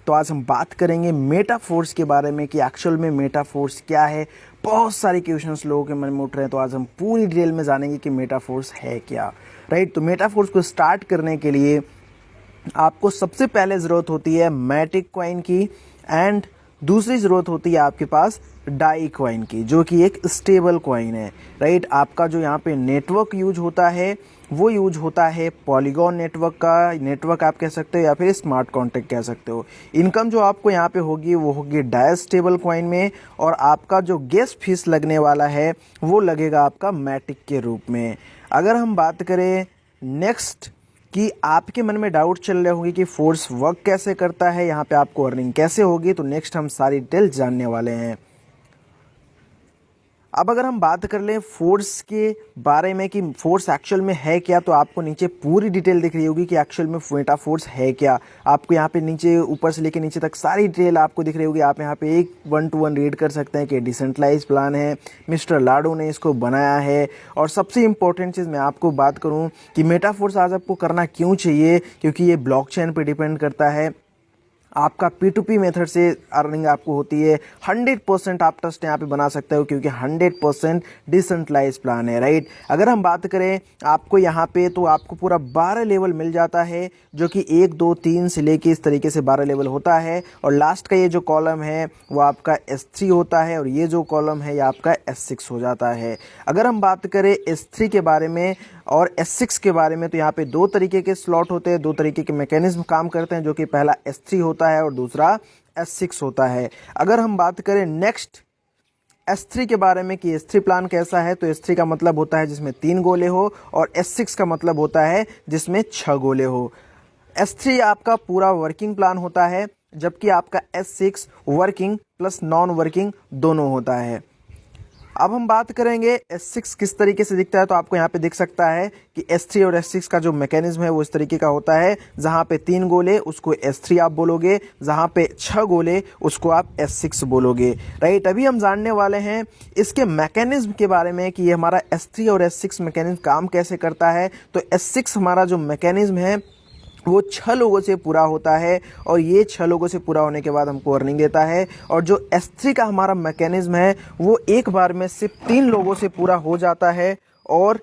तो आज हम बात करेंगे मेटाफोर्स के बारे में कि एक्चुअल में मेटाफोर्स क्या है। बहुत सारे क्वेश्चंस लोगों के मन में उठ रहे हैं, तो आज हम पूरी डिटेल में जानेंगे कि मेटाफोर्स है क्या। राइट, तो मेटाफोर्स को स्टार्ट करने के लिए आपको सबसे पहले ज़रूरत होती है मैटिक कॉइन की, एंड दूसरी ज़रूरत होती है आपके पास डाई कॉइन की, जो कि एक स्टेबल कॉइन है। राइट, आपका जो यहाँ पे नेटवर्क यूज होता है वो यूज होता है पॉलीगॉन नेटवर्क आप कह सकते हो, या फिर स्मार्ट कॉन्ट्रैक्ट कह सकते हो। इनकम जो आपको यहाँ पे होगी वो होगी डाई स्टेबल कॉइन में, और आपका जो गैस फीस लगने वाला है वो लगेगा आपका मैटिक के रूप में। अगर हम बात करें नेक्स्ट कि आपके मन में डाउट चल रहे होंगे कि फोर्स वर्क कैसे करता है, यहाँ पे आपको अर्निंग कैसे होगी, तो नेक्स्ट हम सारी डिटेल जानने वाले हैं। अब अगर हम बात कर लें फोर्स के बारे में कि फोर्स एक्चुअल में है क्या, तो आपको नीचे पूरी डिटेल दिख रही होगी कि एक्चुअल में मेटाफोर्स है क्या। आपको यहाँ पे नीचे ऊपर से लेकर नीचे तक सारी डिटेल आपको दिख रही होगी। आप यहाँ पे एक 1 to 1 रीड कर सकते हैं कि डिसेंट्रलाइज प्लान है, मिस्टर लाडो ने इसको बनाया है। और सबसे इंपॉर्टेंट चीज़ मैं आपको बात करूँ कि मेटाफोर्स आज आपको करना क्यों चाहिए, क्योंकि ये ब्लॉकचेन पे डिपेंड करता है। आपका P2P मेथड से अर्निंग आपको होती है। 100% आप ट्रस्ट यहाँ पे बना सकते हो, क्योंकि 100% डिसेंट्रलाइज प्लान है। राइट, अगर हम बात करें आपको यहाँ पे, तो आपको पूरा 12 लेवल मिल जाता है, जो कि 1 2 3 से लेके इस तरीके से 12 लेवल होता है। और लास्ट का ये जो कॉलम है वो आपका S3 होता है, और ये जो कॉलम है ये आपका S6 हो जाता है। अगर हम बात करें S3 के बारे में और S6 के बारे में, तो यहाँ पे 2 तरीके के स्लॉट होते हैं, 2 तरीके के मैकेनिज्म काम करते हैं, जो कि पहला S3 होता है और दूसरा S6 होता है। अगर हम बात करें नेक्स्ट S3 के बारे में कि S3 प्लान कैसा है, तो S3 का मतलब होता है जिसमें 3 गोले हो, और S6 का मतलब होता है जिसमें 6 गोले हो। S3 आपका पूरा वर्किंग प्लान होता है, जबकि आपका S6 working plus non working दोनों होता है। अब हम बात करेंगे S6 किस तरीके से दिखता है, तो आपको यहाँ पे दिख सकता है कि S3 और S6 का जो मैकेनिज्म है वो इस तरीके का होता है। जहाँ पे 3 गोले उसको S3 आप बोलोगे, जहाँ पे 6 गोले उसको आप S6 बोलोगे। राइट, अभी हम जानने वाले हैं इसके मैकेनिज्म के बारे में कि ये हमारा S3 और S6 मैकेनिज्म काम कैसे करता है। तो S6 हमारा जो मैकेनिज्म है वो 6 लोगों से पूरा होता है, और ये 6 लोगों से पूरा होने के बाद हमको अर्निंग देता है। और जो S3 का हमारा मैकेनिज्म है वो एक बार में सिर्फ 3 लोगों से पूरा हो जाता है, और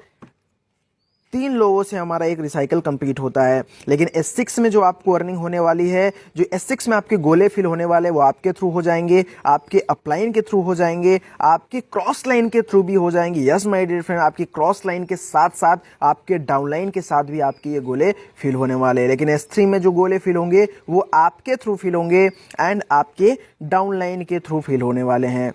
3 लोगों से हमारा एक रिसाइकल कंप्लीट होता है। लेकिन S6 में जो आपको अर्निंग होने वाली है, जो S6 में आपके गोले फिल होने वाले वो आपके थ्रू हो जाएंगे, आपके अपलाइन के थ्रू हो जाएंगे, आपके क्रॉस लाइन के थ्रू भी हो जाएंगे। यस माय डियर फ्रेंड, आपकी क्रॉस लाइन के साथ साथ आपके डाउन लाइन के साथ भी आपके ये गोले फिल होने वाले हैं। लेकिन S3 में जो गोले फिल होंगे वो आपके थ्रू फिल होंगे, एंड आपके डाउन लाइन के थ्रू फिल होने वाले हैं।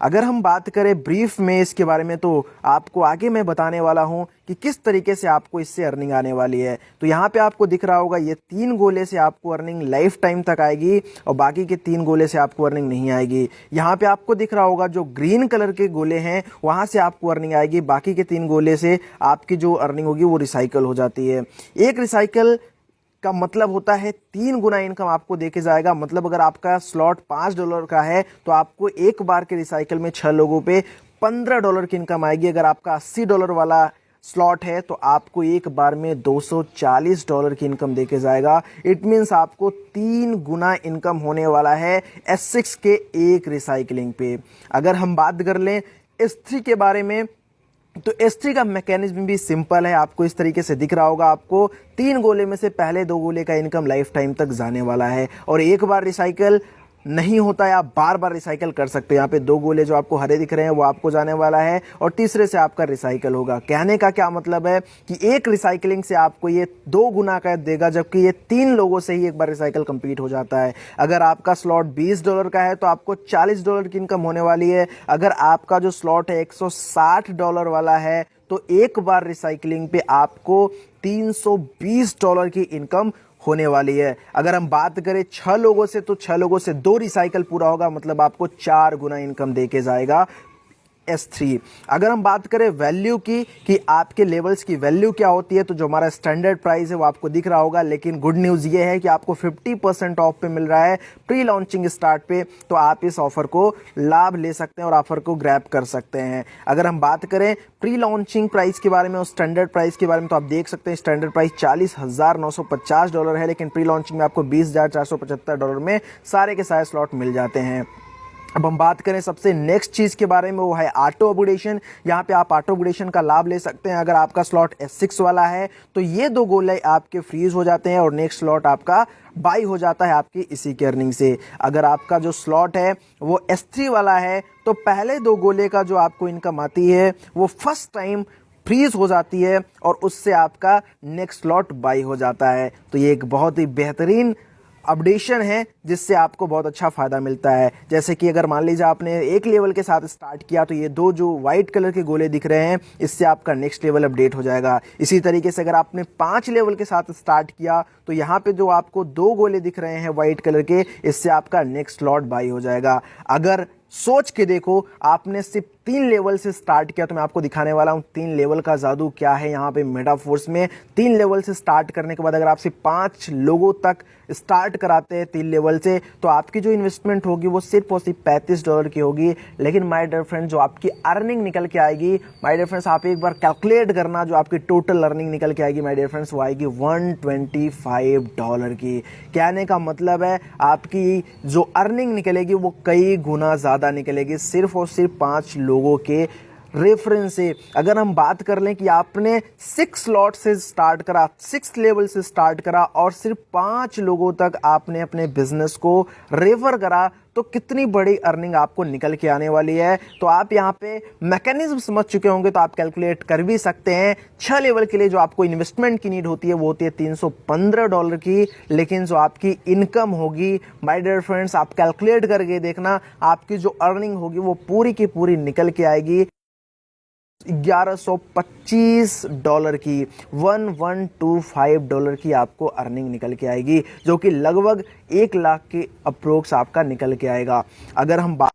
अगर हम बात करें ब्रीफ में इसके बारे में, तो आपको आगे मैं बताने वाला हूं कि किस तरीके से आपको इससे अर्निंग आने वाली है। तो यहाँ पे आपको दिख रहा होगा ये 3 गोले से आपको अर्निंग लाइफ टाइम तक आएगी, और बाकी के 3 गोले से आपको अर्निंग नहीं आएगी। यहाँ पे आपको दिख रहा होगा जो ग्रीन कलर के गोले हैं वहाँ से आपको अर्निंग आएगी, बाकी के 3 गोले से आपकी जो अर्निंग होगी वो रिसाइकल हो जाती है। एक रिसाइकल का मतलब होता है 3 गुना इनकम आपको देके जाएगा। मतलब अगर आपका स्लॉट $5 का है, तो आपको एक बार के रिसाइकल में 6 लोगों पे $15 की इनकम आएगी। अगर आपका $80 वाला स्लॉट है, तो आपको एक बार में $240 की इनकम देके जाएगा। इट मीन्स आपको 3 गुना इनकम होने वाला है S6 के एक रिसाइकलिंग पे। अगर हम बात कर लें S3 के बारे में, तो S3 का मैकेनिज्म भी सिंपल है। आपको इस तरीके से दिख रहा होगा, आपको 3 गोले में से पहले 2 गोले का इनकम लाइफ टाइम तक जाने वाला है, और एक बार रिसाइकल नहीं होता है, आप बार बार रिसाइकल कर सकते हो। यहाँ पे 2 गोले जो आपको हरे दिख रहे हैं वो आपको जाने वाला है, और तीसरे से आपका रिसाइकल होगा। कहने का क्या मतलब है कि एक रिसाइकलिंग से आपको ये 2 गुना का देगा, जबकि ये 3 लोगों से ही एक बार रिसाइकल कंप्लीट हो जाता है। अगर आपका स्लॉट $20 का है, तो आपको $40 की इनकम होने वाली है। अगर आपका जो स्लॉट है $160 वाला है, तो एक बार रिसाइकलिंग पे आपको $320 की इनकम होने वाली है। अगर हम बात करें 6 लोगों से, तो 6 लोगों से 2 रिसाइकल पूरा होगा, मतलब आपको 4 गुना इनकम देके जाएगा S3। अगर हम बात करें वैल्यू की कि आपके लेवल्स की वैल्यू क्या होती है, तो जो हमारा स्टैंडर्ड प्राइस है वो आपको दिख रहा होगा, लेकिन गुड न्यूज़ ये है कि आपको 50% ऑफ पे मिल रहा है प्री लॉन्चिंग स्टार्ट पे, तो आप इस ऑफर को लाभ ले सकते हैं और ऑफर को ग्रैब कर सकते हैं। अगर हम बात करें प्री लॉन्चिंग प्राइस के बारे में और स्टैंडर्ड प्राइस के बारे में, तो आप देख सकते हैं स्टैंडर्ड प्राइस $40,950 है, लेकिन प्री लॉन्चिंग में आपको $20,475 में सारे के सारे स्लॉट मिल जाते हैं। अब हम बात करें सबसे नेक्स्ट चीज़ के बारे में, वो है ऑटो अपग्रेडेशन। यहाँ पे आप ऑटो अपग्रेडेशन का लाभ ले सकते हैं। अगर आपका स्लॉट S6 वाला है तो ये 2 गोले आपके फ्रीज हो जाते हैं और नेक्स्ट स्लॉट आपका बाई हो जाता है आपकी इसी की अर्निंग से। अगर आपका जो स्लॉट है वो S3 वाला है तो पहले 2 गोले का जो आपको इनकम आती है वो फर्स्ट टाइम फ्रीज हो जाती है और उससे आपका नेक्स्ट स्लॉट बाई हो जाता है। तो ये एक बहुत ही बेहतरीन अपडेशन है जिससे आपको बहुत अच्छा फ़ायदा मिलता है। जैसे कि अगर मान लीजिए आपने एक लेवल के साथ स्टार्ट किया तो ये 2 जो वाइट कलर के गोले दिख रहे हैं इससे आपका नेक्स्ट लेवल अपडेट हो जाएगा। इसी तरीके से अगर आपने 5 लेवल के साथ स्टार्ट किया तो यहाँ पे जो आपको 2 गोले दिख रहे हैं वाइट कलर के, इससे आपका नेक्स्ट स्लॉट बाई हो जाएगा। अगर सोच के देखो आपने सिर्फ 3 लेवल से स्टार्ट किया, तो मैं आपको दिखाने वाला हूं 3 लेवल का जादू क्या है यहाँ पे मेटाफोर्स में। 3 लेवल से स्टार्ट करने के बाद अगर आपसे 5 लोगों तक स्टार्ट कराते हैं 3 लेवल से, तो आपकी जो इन्वेस्टमेंट होगी वो सिर्फ और सिर्फ $35 की होगी। लेकिन माय डियर फ्रेंड जो आपकी अर्निंग निकल के आएगी, माय डियर फ्रेंड्स आप एक बार कैलकुलेट करना, जो आपकी टोटल अर्निंग निकल के आएगी माय डियर फ्रेंड्स वो आएगी $125 की। कहने का मतलब है आपकी जो अर्निंग निकलेगी वो कई गुना ज़्यादा निकलेगी सिर्फ और सिर्फ 5 लोगों के रेफरेंस से। अगर हम बात कर लें कि आपने 6 स्लॉट से स्टार्ट करा, 6 लेवल से स्टार्ट करा और सिर्फ 5 लोगों तक आपने अपने बिजनेस को रेफर करा, तो कितनी बड़ी अर्निंग आपको निकल के आने वाली है। तो आप यहाँ पे मैकेनिज्म समझ चुके होंगे तो आप कैलकुलेट कर भी सकते हैं। 6 लेवल के लिए जो आपको इन्वेस्टमेंट की नीड होती है वो होती है $315 की, लेकिन जो आपकी इनकम होगी माय डियर फ्रेंड्स आप कैलकुलेट करके देखना, आपकी जो अर्निंग होगी वो पूरी की पूरी निकल के आएगी $1125 की। $1125 की आपको अर्निंग निकल के आएगी, जो कि लगभग 1 लाख के अप्रोक्स आपका निकल के आएगा। अगर हम